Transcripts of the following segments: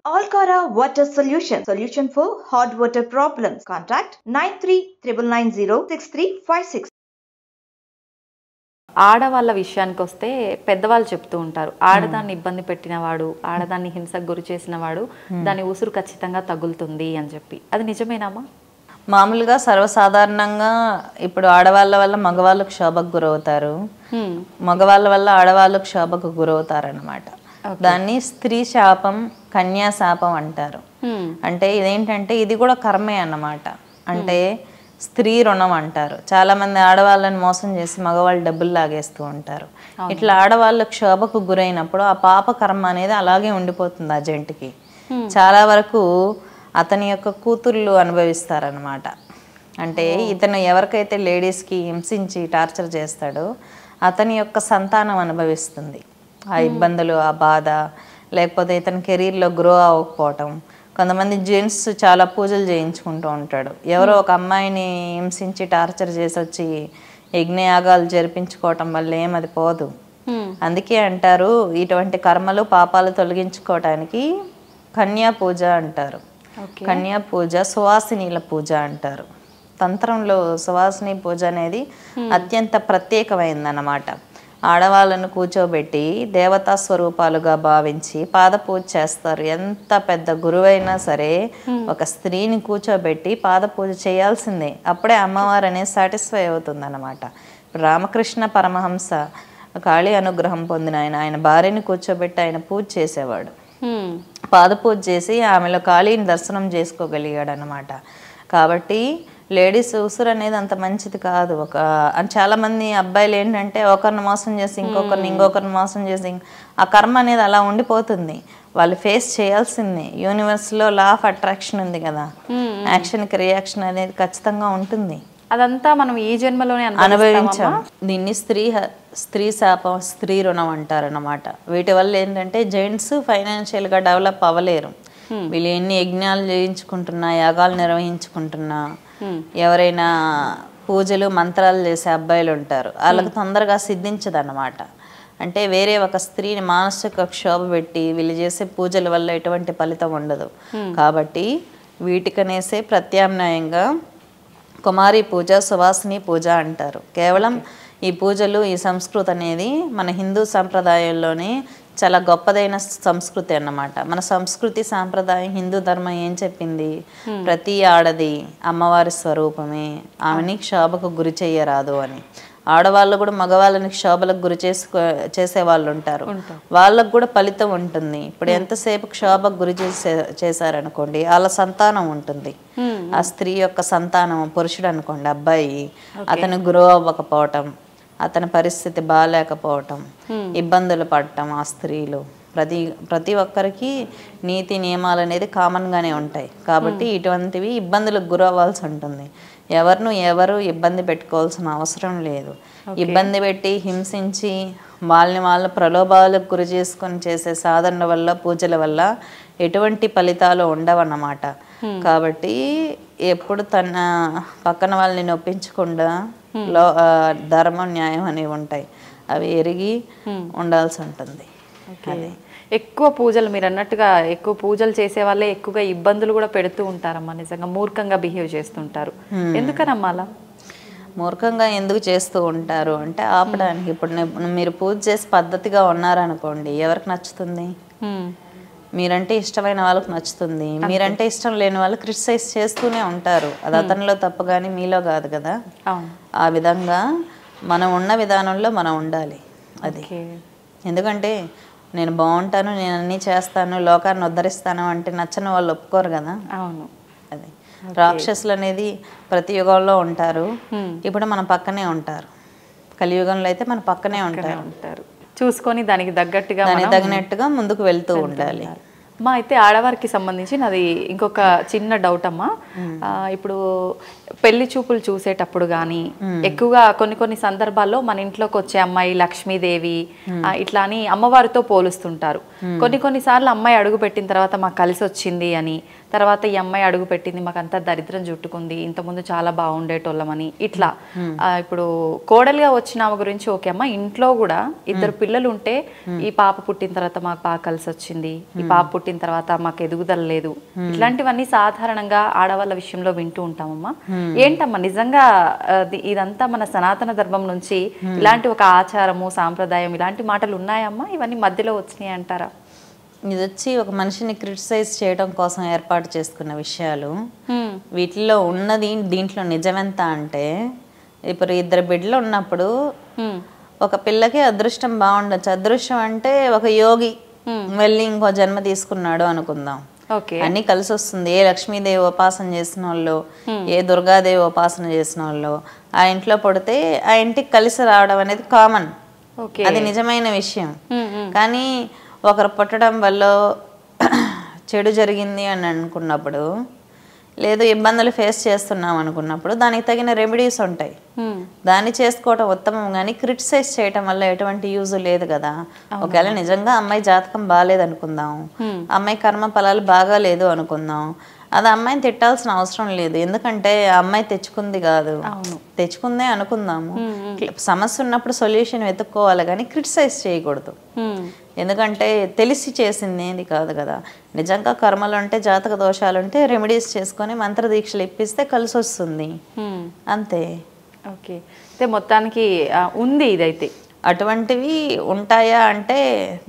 Alcara Water Solution for hot water problems. Contact 9399906356. ఆడవాళ్ళ విషయానికి వస్తే పెద్దవాళ్ళు చెప్తూ ఉంటారు, ఆడదాన్ని ఇబ్బంది పెట్టినవాడు, ఆడదాన్ని హింసకు గురి చేసినవాడు దాని ఉసురు ఖచ్చితంగా తగులుతుంది అని చెప్పి, అది నిజమేనామా? మామూలుగా సర్వసాధారణంగా ఇప్పుడు ఆడవాళ్ళ వల్ల మగవాళ్ళకు క్షోభకు గురవుతారు, మగవాళ్ళ వల్ల ఆడవాళ్ళకు క్షోభకు గురవుతారు అన్నమాట. దాన్ని స్త్రీ శాపం, కన్యా శాపం అంటారు. అంటే ఇదేంటంటే ఇది కూడా కర్మే అన్నమాట. అంటే స్త్రీ రుణం అంటారు. చాలా మంది ఆడవాళ్ళని మోసం చేసి మగవాళ్ళు డబ్బులు లాగేస్తూ ఉంటారు. ఇట్లా ఆడవాళ్ళ క్షోభకు గురైనప్పుడు ఆ పాప కర్మ అనేది అలాగే ఉండిపోతుంది ఆ జంటికి. చాలా వరకు అతని యొక్క కూతుర్లు అనుభవిస్తారనమాట. అంటే ఇతను ఎవరికైతే లేడీస్కి హింసించి టార్చర్ చేస్తాడో అతని యొక్క సంతానం అనుభవిస్తుంది ఆ ఇబ్బందులు, ఆ బాధ. లేకపోతే ఇతని కెరీర్లో గ్రో అవ్వకపోవటం. కొంతమంది జెంట్స్ చాలా పూజలు చేయించుకుంటూ ఉంటాడు. ఎవరో ఒక అమ్మాయిని హింసించి టార్చర్ చేసి వచ్చి యజ్ఞయాగాలు జరిపించుకోవటం వల్ల ఏమది పోదు. అందుకే అంటారు ఇటువంటి కర్మలు పాపాలు తొలగించుకోవటానికి కన్యా పూజ అంటారు. కన్యా పూజ సువాసినీల పూజ అంటారు. తంత్రంలో సువాసిని పూజ అనేది అత్యంత ప్రత్యేకమైందన్నమాట. ఆడవాళ్ళను కూర్చోబెట్టి దేవతా స్వరూపాలుగా భావించి పాద పూజ చేస్తారు. ఎంత పెద్ద గురువైనా సరే ఒక స్త్రీని కూర్చోబెట్టి పాద పూజ చేయాల్సిందే. అప్పుడే అమ్మవారు అనేది సాటిస్ఫై అవుతుంది అన్నమాట. రామకృష్ణ పరమహంస కాళీ అనుగ్రహం పొందిన ఆయన భార్యని కూర్చోబెట్టి ఆయన పూజ చేసేవాడు. పాద పూజ చేసి ఆమెలో కాళీని దర్శనం చేసుకోగలిగాడు అన్నమాట. కాబట్టి లేడీస్ ఉసురు అనేది అంత మంచిది కాదు. చాలా మంది అబ్బాయిలు ఏంటంటే ఒకరిని మోసం చేసి ఇంకొకరిని మోసం చేసి ఆ కర్మ అనేది అలా ఉండిపోతుంది. వాళ్ళు ఫేస్ చేయాల్సిందే. యూనివర్స్లో లా ఆఫ్ అట్రాక్షన్ ఉంది కదా, యాక్షన్కి రియాక్షన్ అనేది ఖచ్చితంగా ఉంటుంది. అదంతా మనం ఈ జన్మలోనే అనుభవించాం. దీన్ని స్త్రీ శాపం, స్త్రీ రుణం అంటారన్నమాట. వీటి వల్ల ఏంటంటే జెంట్స్ ఫైనాన్షియల్గా డెవలప్ అవ్వలేరు. వీళ్ళు ఎన్ని యజ్ఞాలు చేయించుకుంటున్నా, యాగాలు నిర్వహించుకుంటున్నా, ఎవరైనా పూజలు మంత్రాలు చేసే అబ్బాయిలు ఉంటారు, వాళ్ళకి తొందరగా సిద్ధించదు అన్నమాట. అంటే వేరే ఒక స్త్రీని మానసిక క్షోభ పెట్టి వీళ్ళు చేసే పూజల వల్ల ఎటువంటి ఫలితం ఉండదు. కాబట్టి వీటికనేసే ప్రత్యామ్నాయంగా కుమారి పూజ, సువాసిని పూజ అంటారు. కేవలం ఈ పూజలు, ఈ సంస్కృతి అనేది మన హిందూ సంప్రదాయంలోనే చాలా గొప్పదైన సంస్కృతి అన్నమాట. మన సంస్కృతి సాంప్రదాయం హిందూ ధర్మం ఏం చెప్పింది? ప్రతి ఆడది అమ్మవారి స్వరూపమే, ఆమెని క్షోభకు గురి చేయరాదు అని. ఆడవాళ్ళు కూడా మగవాళ్ళని క్షోభలకు గురి చేసే వాళ్ళు ఉంటారు, వాళ్ళకు కూడా ఫలితం ఉంటుంది. ఇప్పుడు ఎంతసేపు క్షోభకు గురి చేశారనుకోండి, వాళ్ళ సంతానం ఉంటుంది. ఆ స్త్రీ యొక్క సంతానం పురుషుడు అనుకోండి, అబ్బాయి, అతను గ్రో అవ్వకపోవటం, అతని పరిస్థితి బాగాలేకపోవటం, ఇబ్బందులు పడటం. ఆ స్త్రీలు ప్రతి ఒక్కరికి నీతి నియమాలు అనేది కామన్గానే ఉంటాయి. కాబట్టి ఇటువంటివి ఇబ్బందులకు గురవ్వాల్సి ఉంటుంది. ఎవరు ఇబ్బంది పెట్టుకోవాల్సిన అవసరం లేదు. ఇబ్బంది పెట్టి హింసించి వాళ్ళు ప్రలోభాలకు గురి చేసుకొని చేసే సాధనల వల్ల, పూజల వల్ల ఎటువంటి ఫలితాలు ఉండవన్నమాట. కాబట్టి ఎప్పుడు తన పక్కన వాళ్ళని నొప్పించకుండా ధర్మం, న్యాయం అనేవి ఉంటాయి. అవి ఎరిగి ఉండాల్సి ఉంటుంది. ఎక్కువ పూజలు, మీరు అన్నట్టుగా ఎక్కువ పూజలు చేసే వాళ్ళే ఎక్కువగా ఇబ్బందులు కూడా పెడుతూ ఉంటారమ్మా. నిజంగా మూర్ఖంగా బిహేవ్ చేస్తుంటారు. ఎందుకనమ్మా అలా మూర్ఖంగా ఎందుకు చేస్తూ ఉంటారు అంటే ఆపడానికి. ఇప్పుడు మీరు పూజ చేసి పద్ధతిగా ఉన్నారనుకోండి, ఎవరికి నచ్చుతుంది? మీరంటే ఇష్టమైన వాళ్ళకి నచ్చుతుంది. మీరంటే ఇష్టం లేని వాళ్ళు క్రిటిసైజ్ చేస్తూనే ఉంటారు. అది అతనిలో తప్పు కానీ మీలో కాదు కదా. ఆ విధంగా మనం ఉన్న విధానంలో మనం ఉండాలి. అది ఎందుకంటే నేను బాగుంటాను, నేను అన్నీ చేస్తాను, లోకాన్ని ఉద్ధరిస్తాను అంటే నచ్చని వాళ్ళు ఒప్పుకోరు కదా. అవును. అది రాక్షసులు అనేది ప్రతి యుగంలో ఉంటారు. ఇప్పుడు మన పక్కనే ఉంటారు. కలియుగంలో అయితే మన పక్కనే ఉంటారు. చూసుకొని దానికి తగినట్టుగా ముందుకు వెళ్తూ ఉండాలి. అమ్మా, అయితే ఆడవారికి సంబంధించి నాది ఇంకొక చిన్న డౌట్ అమ్మా. ఇప్పుడు పెళ్లి చూపులు చూసేటప్పుడు కానీ ఎక్కువగా కొన్ని సందర్భాల్లో మన ఇంట్లోకి వచ్చే అమ్మాయి లక్ష్మీదేవి ఇట్లా అని అమ్మవారితో పోలుస్తుంటారు. కొన్నిసార్లు అమ్మాయి అడుగు పెట్టిన తర్వాత మాకు కలిసి వచ్చింది అని, తర్వాత ఈ అమ్మాయి అడుగు పెట్టింది మాకు అంతా దరిద్రం చుట్టుకుంది, ఇంతకుముందు చాలా బాగుండేటోళ్ళమని ఇట్లా. ఇప్పుడు కోడలుగా వచ్చిన ఆమె గురించి ఓకే అమ్మ, ఇంట్లో కూడా ఇద్దరు పిల్లలు ఉంటే ఈ పాప పుట్టిన తర్వాత మాకు బాగా కలిసి వచ్చింది, ఈ పాప పుట్టిన పుట్టిన తర్వాత మాకు ఎదుగుదల లేదు, ఇట్లాంటివన్నీ సాధారణంగా ఆడవాళ్ళ విషయంలో వింటూ ఉంటామమ్మా. ఏంటమ్మా నిజంగా ఇదంతా మన సనాతన ధర్మం నుంచి ఇలాంటి ఒక ఆచారము సాంప్రదాయం ఇలాంటి మాటలు ఉన్నాయమ్మా, ఇవన్నీ మధ్యలో వచ్చినాయి అంటారా? ఇది వచ్చి ఒక మనిషిని క్రిటిసైజ్ చేయడం కోసం ఏర్పాటు చేసుకున్న విషయాలు. వీటిలో ఉన్నది దీంట్లో నిజమెంత అంటే, ఇప్పుడు 2 బిడ్డలు ఉన్నప్పుడు ఒక పిల్లకి అదృష్టం బాగుండొచ్చు. అదృష్టం అంటే ఒక యోగి వెళ్ళి ఇంకో జన్మ తీసుకున్నాడు అనుకుందాం, అన్ని కలిసి వస్తుంది. ఏ లక్ష్మీదేవి ఉపాసన చేసిన వాళ్ళు, ఏ దుర్గాదేవి ఉపాసన చేసిన వాళ్ళు ఆ ఇంట్లో పడితే ఆ ఇంటికి కలిసి రావడం అనేది కామన్, అది నిజమైన విషయం. కానీ ఒకరు పుట్టడం వల్ల చెడు జరిగింది అని అనుకున్నప్పుడు, లేదు ఇబ్బందులు ఫేస్ చేస్తున్నాం అనుకున్నప్పుడు దానికి తగిన రెమెడీస్ ఉంటాయి, దాన్ని చేసుకోవటం ఉత్తమం. కానీ క్రిటిసైజ్ చేయటం వల్ల ఎటువంటి యూజ్ లేదు కదా. ఒకవేళ నిజంగా అమ్మాయి జాతకం బాగాలేదు అనుకుందాం, అమ్మాయి కర్మ ఫలాలు బాగాలేదు అనుకుందాం, అది అమ్మాయిని తిట్టాల్సిన అవసరం లేదు. ఎందుకంటే అమ్మాయి తెచ్చుకుంది కాదు, తెచ్చుకుందే అనుకుందాము. సమస్య ఉన్నప్పుడు సొల్యూషన్ వెతుక్కోవాలి కానీ క్రిటిసైజ్ చేయకూడదు. ఎందుకంటే తెలిసి చేసింది ఏది కాదు కదా. నిజంగా కర్మలు ఉంటే జాతక దోషాలు ఉంటే రెమెడీస్ చేసుకొని మంత్రదీక్షలు ఇప్పిస్తే కలిసి వస్తుంది, అంతే. ఓకే, అయితే మొత్తానికి ఉంది ఇదైతే. అటువంటివి ఉంటాయా అంటే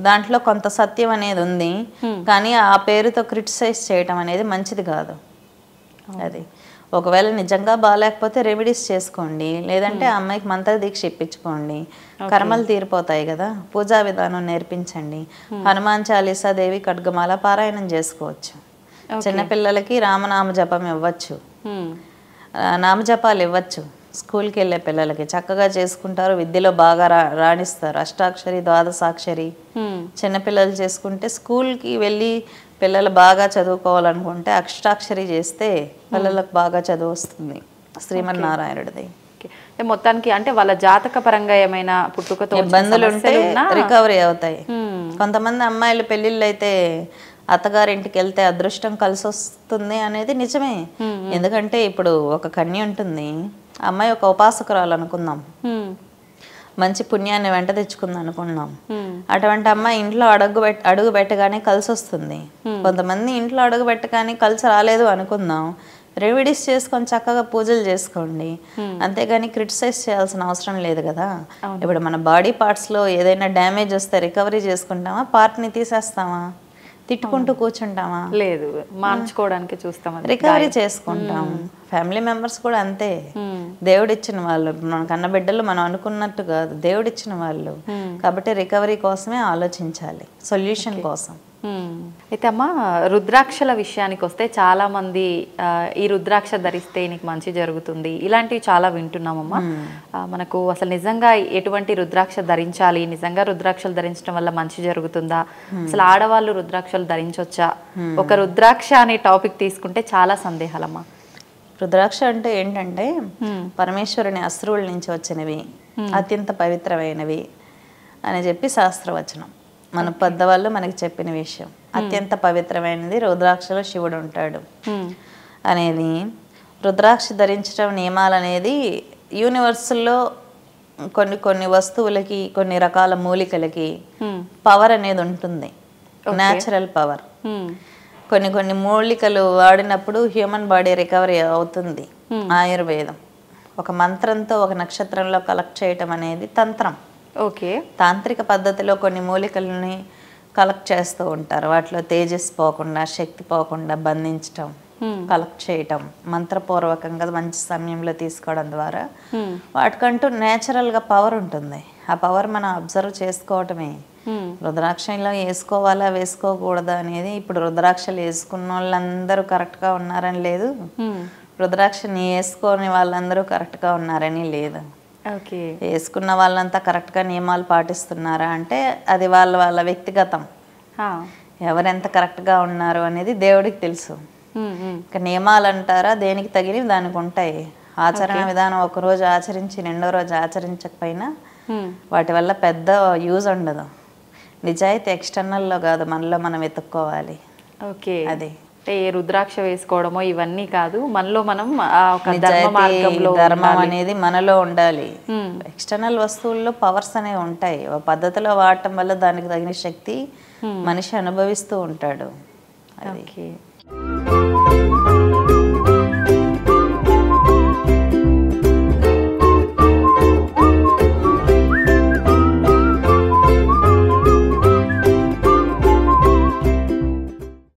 దాంట్లో కొంత సత్యం అనేది ఉంది, కానీ ఆ పేరుతో క్రిటిసైజ్ చేయటం అనేది మంచిది కాదు. అది ఒకవేళ నిజంగా బాగాలేకపోతే రెమెడీస్ చేసుకోండి, లేదంటే అమ్మాయికి మంత్రదీక్ష ఇప్పించుకోండి, కర్మలు తీరిపోతాయి కదా. పూజా విధానం నేర్పించండి, హనుమాన్ చాలీసా, దేవి ఖడ్గమాల పారాయణం చేసుకోవచ్చు. చిన్నపిల్లలకి రామనామ జపం ఇవ్వచ్చు, నామజపాలు ఇవ్వచ్చు. స్కూల్కి వెళ్ళే పిల్లలకి చక్కగా చేసుకుంటారు, విద్యలో బాగా రాణిస్తారు. అష్టాక్షరి, ద్వాదశాక్షరి చిన్నపిల్లలు చేసుకుంటే, స్కూల్కి వెళ్ళి పిల్లలు బాగా చదువుకోవాలనుకుంటే అష్టాక్షరి చేస్తే పిల్లలకు బాగా చదువు వస్తుంది, శ్రీమన్నారాయణుడిది. మొత్తానికి అంటే వాళ్ళ జాతక పరంగా ఏమైనా పుట్టుకతో ఇబ్బందులు ఉంటే రికవరీ అవుతాయి. కొంతమంది అమ్మాయిలు పెళ్ళిళ్ళు అయితే అత్తగారింటికి వెళ్తే అదృష్టం కలిసి వస్తుంది అనేది నిజమే. ఎందుకంటే ఇప్పుడు ఒక కన్య ఉంటుంది, అమ్మాయి ఒక ఉపాసకురాలు అనుకుందాం, మంచి పుణ్యాన్ని వెంట తెచ్చుకుంది అనుకున్నాం. అటువంటి అమ్మాయి ఇంట్లో అడుగు పెట్టగానే కలిసి వస్తుంది. కొంతమంది ఇంట్లో అడుగు పెట్టగానే కలిసి రాలేదు అనుకుందాం, రెమెడీస్ చేసుకొని చక్కగా పూజలు చేసుకోండి, అంతేగాని క్రిటిసైజ్ చేయాల్సిన అవసరం లేదు కదా. ఇప్పుడు మన బాడీ పార్ట్స్లో ఏదైనా డ్యామేజ్ వస్తే రికవరీ చేసుకుంటామా, పార్ట్ని తీసేస్తామా, తిట్టుకుంటూ కూర్చుంటామా? లేదు, మార్చుకోవడానికి చూస్తాం, రికవరీ చేసుకుంటాం. ఫ్యామిలీ మెంబర్స్ కూడా అంతే, దేవుడిచ్చిన వాళ్ళు, మన కన్న బిడ్డలు మనం అనుకున్నట్టు కాదు, దేవుడిచ్చిన వాళ్ళు. కాబట్టి రికవరీ కోసమే ఆలోచించాలి, సొల్యూషన్ కోసం. అయితే అమ్మ, రుద్రాక్షల విషయానికి వస్తే చాలా మంది ఈ రుద్రాక్ష ధరిస్తే నీకు మంచి జరుగుతుంది ఇలాంటివి చాలా వింటున్నామమ్మా. మనకు అసలు నిజంగా ఎటువంటి రుద్రాక్ష ధరించాలి, నిజంగా రుద్రాక్షలు ధరించడం వల్ల మంచి జరుగుతుందా, అసలు ఆడవాళ్ళు రుద్రాక్షలు ధరించొచ్చా? ఒక రుద్రాక్ష అనే టాపిక్ తీసుకుంటే చాలా సందేహాలమ్మా. రుద్రాక్ష అంటే ఏంటంటే పరమేశ్వరుని అశ్రువుల నుంచి వచ్చినవి, అత్యంత పవిత్రమైనవి అని చెప్పి శాస్త్రవచనం. మన పెద్దవాళ్ళు మనకి చెప్పిన విషయం. అత్యంత పవిత్రమైనది రుద్రాక్షలో శివుడు ఉంటాడు అనేది. రుద్రాక్ష ధరించడం నియమాలు అనేది యూనివర్సల్లో కొన్ని వస్తువులకి, కొన్ని రకాల మూలికలకి పవర్ అనేది ఉంటుంది, న్యాచురల్ పవర్. కొన్ని మూలికలు వాడినప్పుడు హ్యూమన్ బాడీ రికవరీ అవుతుంది. ఆయుర్వేదం ఒక మంత్రంతో ఒక నక్షత్రంలో కలెక్ట్ చేయటం అనేది తంత్రం. ఓకే, తాంత్రిక పద్ధతిలో కొన్ని మూలికలని కలెక్ట్ చేస్తూ ఉంటారు, వాటిలో తేజస్ పోకుండా, శక్తి పోకుండా బంధించటం, కలెక్ట్ చేయటం, మంత్రపూర్వకంగా మంచి సమయంలో తీసుకోవడం ద్వారా వాటికంటూ నేచురల్గా పవర్ ఉంటుంది. ఆ పవర్ మనం అబ్జర్వ్ చేసుకోవటమే. రుద్రాక్షలో వేసుకోవాలా వేసుకోకూడదా అనేది, ఇప్పుడు రుద్రాక్షలు వేసుకున్న వాళ్ళందరూ కరెక్ట్గా ఉన్నారని లేదు, రుద్రాక్షని వేసుకోని వాళ్ళందరూ కరెక్ట్గా ఉన్నారని లేదు. వేసుకున్న వాళ్ళంతా కరెక్ట్గా నియమాలు పాటిస్తున్నారా అంటే అది వాళ్ళ వ్యక్తిగతం. ఎవరెంత కరెక్ట్గా ఉన్నారు అనేది దేవుడికి తెలుసు. ఇక నియమాలు అంటారా, దేనికి తగినవి దానికి ఉంటాయి. ఆచరణ విధానం ఒకరోజు ఆచరించి రెండో రోజు ఆచరించకపోయినా వాటి వల్ల పెద్ద యూజ్ ఉండదు. నిజాయితీ ఎక్స్టర్నల్లో కాదు, మనలో మనం వెతుక్కోవాలి. ఓకే, అదే రుద్రాక్ష వేసుకోవడమో ఇవన్నీ కాదు, మనలో మనం ధర్మం అనేది మనలో ఉండాలి. ఎక్స్టర్నల్ వస్తువుల్లో పవర్స్ అనేవి ఉంటాయి, పద్ధతిలో వాడటం వల్ల దానికి తగిన శక్తి మనిషి అనుభవిస్తూ ఉంటాడు. ఓకే